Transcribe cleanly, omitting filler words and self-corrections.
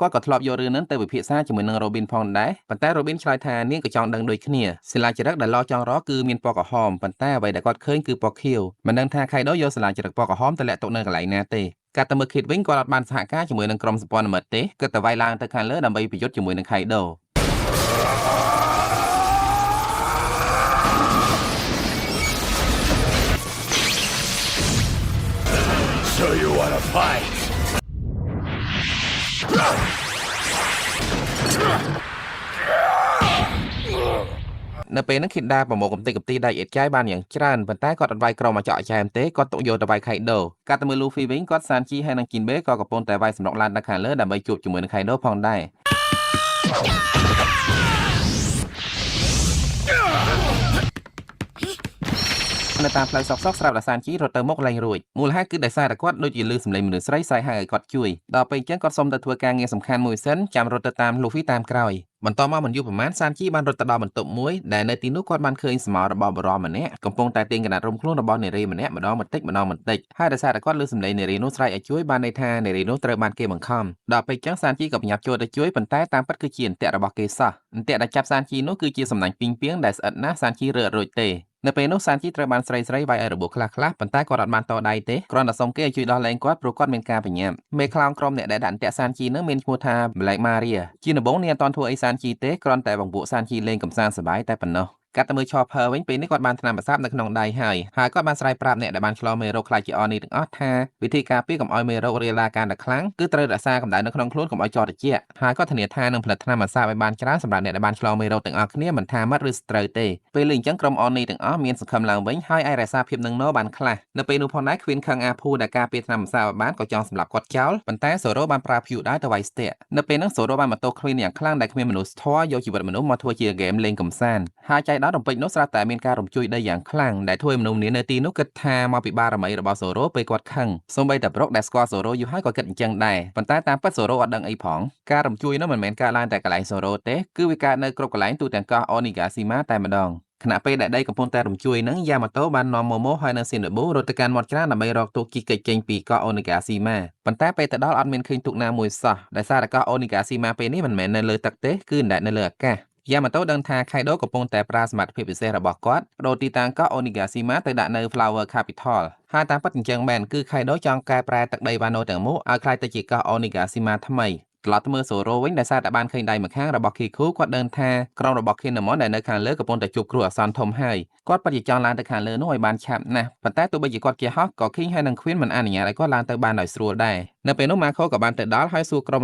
គាត់ក៏ធ្លាប់យករឿងហ្នឹងទៅពិភាក្សាជាមួយនឹង Robin ផងដែរប៉ុន្តែ Robin ឆ្លើយថានាងក៏ចង់ដឹងដូចគ្នាសិលាចារឹកដែលឡចង់រកគឺមានពណ៌ក្រហមប៉ុន្តែអ្វីដែលគាត់ឃើញគឺពណ៌ខៀវមិនដឹងថាខៃដូយកសិលាចារឹកពណ៌ក្រហមទៅលាក់ទុកនៅកន្លែងណាទេកាត់ទៅមើល Kid វិញគាត់អត់បានសហការជាមួយនឹងក្រុមសម្ព័ន្ធមិត្តទេគិតតែវាយឡើងទៅខាងលើដើម្បីប្រយុទ្ធជាមួយនឹងខៃដូ So you wanna fight? នៅពេលហ្នឹង Kid ប្រមូលកំទេចកំទីដៃអៀតចាយបានយ៉ាងច្រើនប៉ុន្តែគាត់អត់វាយក្រុមមកចោលចែមទេគាត់ទុកយកទៅវាយខៃដូកាត់ទៅមើល Luffy វិញគាត់សានជីហើយនឹង Jinbe ក៏កំពុងតែវាយសម្រុកឡើងដល់ខាងលើដើម្បីជួបជាមួយនឹងខៃដូផងដែរ នៅតាមផ្លូវសក់ស្រាប់តែសានជីរត់ទៅមុខលែងរួចមូលហេតុគឺដោយសារតែគាត់ដូចជាលឺសំឡេងមនុស្សស្រីសាយហៅឲ្យគាត់ជួយដល់ពេលអញ្ចឹងគាត់សុំទៅធ្វើការងារសំខាន់មួយសិនចាំរត់ទៅតាម Luffy តាមក្រោយបន្តមកមិនយូរប៉ុន្មានសានជីបានរត់ទៅដល់បន្ទប់មួយដែលនៅទីនោះគាត់បានឃើញស្មោរបស់បរិមម្នាក់កំពុងតែទាញកណាត់រុំខ្លួនរបស់នារីម្នាក់ម្ដងបន្តិចហើយដោយសារតែគាត់លឺសំឡេងនារីនោះស្រែកឲ្យជួយបានន័យថានារីនោះត្រូវបានគេបង្ខំដល់ពេលអញ្ចឹងសានជីក៏បញ្ញាប់ចូលទៅជួយប៉ុន្តែតាមពិតគឺជាអន្ទាក់របស់គេសោះអន្ទាក់ដែលចាប់សានជីនោះគឺជាសំណាញ់ពីងពីងដែលស្អិតណាស់សានជីរើអត់រួចទេនៅពេលនោះសានជីត្រូវបានស្រីវាយឲ្យរបួសខ្លះប៉ុន្តែគាត់អត់បានតដៃទេគ្រាន់តែសុំគេឲ្យជួយដោះលែងគាត់ព្រោះគាត់មានការបញ្ញាប់មេខ្លោងក្រុមអ្នកដែលដាក់អន្ទាក់សានជីនោះមានឈ្មោះថា Black Maria ជាដំបូងនាងអត់ទាន់ធ្វើអីសានជីទេគ្រាន់តែបង្ពួកសានជីលេងកំសាន្តសប្បាយតែប៉ុណ្ណោះកាត់ទៅមើល Chopper វិញពេលនេះគាត់បានថ្នាំប្រសាបនៅក្នុងដៃហើយគាត់បានស្រ័យប្រាប់អ្នកដែលបានឆ្លងមេរោគខ្លាចជាអនីទាំងអស់ថាវិធីការពារកុំឲ្យមេរោគរាលដាលកាន់តែខ្លាំងគឺត្រូវរក្សាកម្ដៅនៅក្នុងខ្លួនកុំឲ្យចោលត្រជាក់ហើយគាត់ធានាថានឹងផលិតថ្នាំប្រសាបឲ្យបានច្រើនសម្រាប់អ្នកដែលបានឆ្លងមេរោគទាំងអស់គ្នាមិនថាមិត្តឬសត្រូវទេពេលនេះអញ្ចឹងក្រុមអនីទាំងអស់មានសង្ឃឹមឡើងវិញហើយអាចរក្សាភាពនឹងណបានខ្លះនៅពេលនោះផងដែរ Queen ខឹងអាភូដែលការពារថ្នាំប្រសាបឲ្យបានក៏ចង់សម្លាប់គាត់ចោលប៉ុន្តែ Zoro បានប្រើ Feudal ទៅវាយស្ទាក់នៅពេលហ្នឹង Zoro បានបន្ទោស Queen យ៉ាងខ្លាំងដែលគ្មានមនុស្សធម៌យកជីវិតមនុស្សមកធ្វើជាហ្គេមលេងកំសាន្តហើយចៃដន្យរំពេចនោះស្រាប់តែមានការរំជួយដីយ៉ាងខ្លាំងដែលធ្វើឲ្យមនុស្សម្នានៅទីនោះគិតថាមកពីបារមីរបស់ Zoro ពេលគាត់ខឹងសូម្បីតែប្រុកដែលស្គាល់ Zoro យូរហើយក៏គិតអញ្ចឹងដែរប៉ុន្តែតាមពិត Zoro អត់ដឹងអីផងការរំជួយនោះមិនមែនកើតឡើងតែកន្លែង Zoro ទេគឺវាកើតនៅគ្រប់កន្លែងទូទាំងកោះ Onigashima តែម្ដងខណៈពេលដែលដីកំពុងតែរំជួយនឹងយ៉ាម៉ាតូបាននាំ Momo ហើយនៅ Shinobu រត់ទៅកាន់មាត់ច្រាំងដើម្បីរកទូកជិះកិច្ចចេញពីកោះ Onigashima ប៉ុន្តែពេលទៅដល់អត់មានឃើញទូកណាមួយសោះដោយសារតែកោះ Onigashima ពេលនេះមិនមែននៅលើទឹកទេគឺនៅលើអាកាសយ៉ាម៉ាតូដឹងថាខៃដូកំពុងតែប្រើសមត្ថភាពពិសេសរបស់គាត់បដូរទីតាំងកោះ Onigashima ទៅដាក់នៅ Flower Capital ហើយតាមពិតអញ្ចឹងមែនគឺខៃដូចង់កែប្រែទឹកដីវ៉ាណូទាំងមូលឲ្យក្លាយទៅជាកោះ Onigashima ថ្មីត្រឡប់ទៅមើល Zoro វិញដោយសារតែបានឃើញដៃម្ខាងរបស់ Kiku គាត់ដឹងថាក្រុមរបស់ Kinemon ដែលនៅខាងលើកំពុងតែជួបគ្រោះអាសន្នធំហើយគាត់ពិតជាចង់ឡើងទៅខាងលើនោះឲ្យបានឆាប់ណាស់ប៉ុន្តែទោះបីជាគាត់ជាហោះក៏ King ហើយនិង Queen មិនអនុញ្ញាតឲ្យគាត់ឡើងទៅបានដោយស្រួលដែរនៅពេលនោះ Mako ក៏បានទៅដល់ហើយសួរក្រុម